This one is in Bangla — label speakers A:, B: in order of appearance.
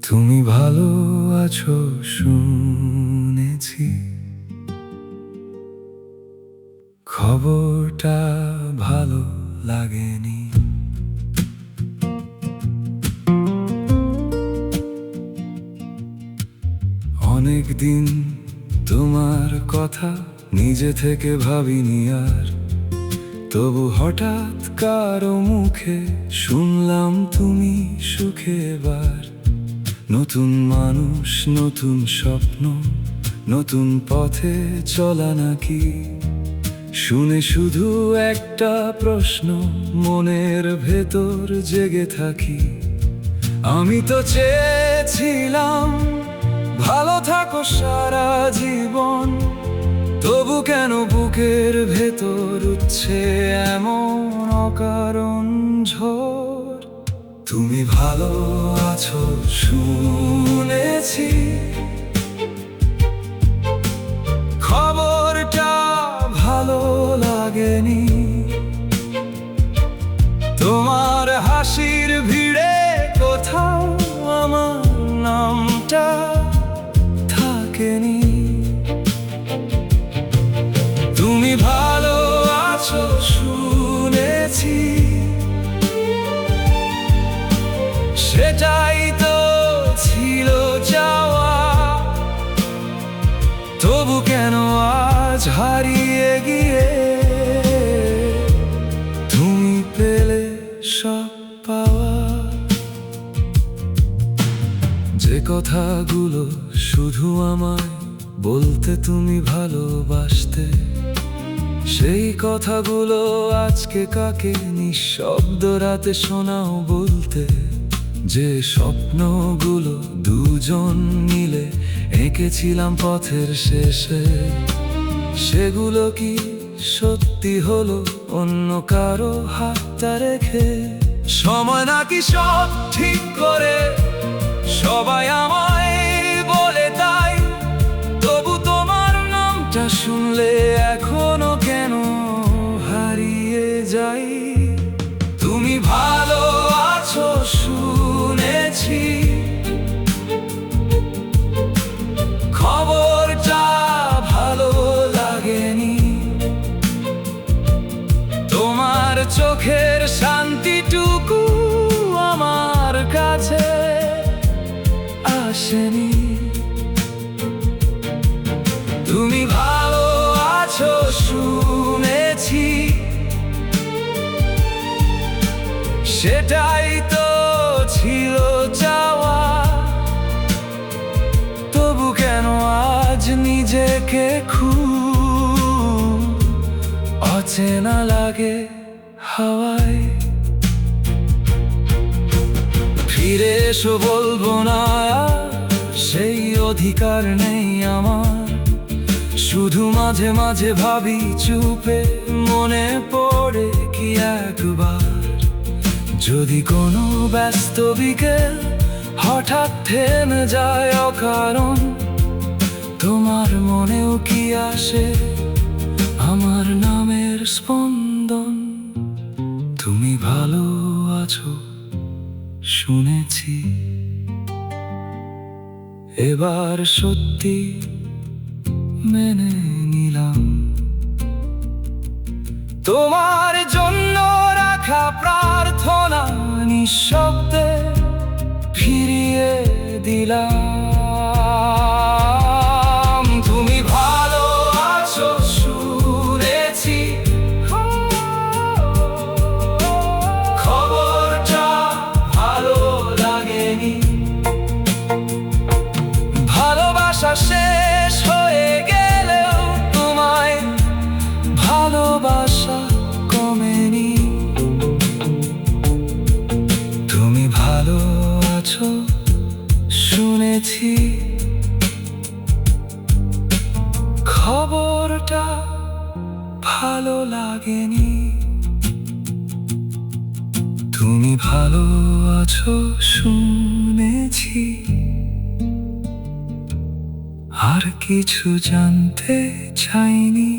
A: তুমি ভালো আছো শুনেছি, খবরটা ভালো লাগেনি। অনেক দিন তোমার কথা নিজে থেকে ভাবিনি আর, তবু হঠাৎ কারো মুখে শুনলাম তুমি সুখে এবার। নতুন মানুষ, নতুন স্বপ্ন, নতুন পথে চলা নাকি? শুনে শুধু একটা প্রশ্ন মনের ভেতর জেগে থাকি। আমি তো চেয়েছিলাম ভালো থাকো সারা জীবন, তবু কেন বুকের ভেতর উঠছে এমন অকারণ ঝড়। তুমি ভালো আছো শুনেছি, খবরটা ভালো লাগেনি। তোমার হাসির ভিড়ে কোথাও আমার নামটা থাকেনি। তুমি ভালো আছো শুনেছি, সেটাই তো ছিল চাওয়া, তবু কেন আজ হারিয়ে গিয়ে তুমি পেলে সব পাওয়া। যে কথাগুলো শুধু আমায় বলতে তুমি ভালোবাসতে, সেই কথাগুলো আজকে কাকে নিঃশব্দ রাতে শোনাও বলতে। যে স্বপ্নগুলো দুজন মিলে এঁকেছিলাম পথের শেষে, সেগুলো কি সত্যি হলো অন্য কারো হাতটা রেখে? সময় নাকি সব ঠিক করে সবাই আমায় বলে তাই, তবু তোমার নামটা শুনলে এখনো কেন হারিয়ে যাই। তুমি ভালো আছো শুনেছি, খবরটা ভালো লাগেনি। তোমার চোখের শান্তিটুকু আমার কাছে আসেনি। তুমি ভালো আছো শুনেছি, সেটাই তো ছিল চাওয়া, তবু কেন আজ নিজেকে খুব অচেনা লাগে হাওয়ায়। ফিরে এসো বলবো না, সেই অধিকার নেই আমার। শুধু মাঝে মাঝে ভাবি চুপে, মনে পড়ে কি একবার যদি কোনো ব্যস্ত বিকেল হঠাৎ থেমে যায় অকারণ। তোমার মনেও কি আসে আমার নামের স্পন্দন? তুমি ভালো আছো শুনেছি, এবার সত্যি মেনে নিলাম। তোমার জন্য রাখা প্রার্থনা নিঃশব্দে ফিরিয়ে দিলাম। তুমি ভালো আছো শুনেছি, খবরটা ভালো লাগেনি। ভালোবাসা শেষ হয়ে গেলেও তোমায় ভালোবাসা কমেনি। তুমি ভালো আছো শুনেছি, খবরটা ভালো লাগেনি। তুমি ভালো আছো শুনেছি, আর কিছু জানতে চাইনি।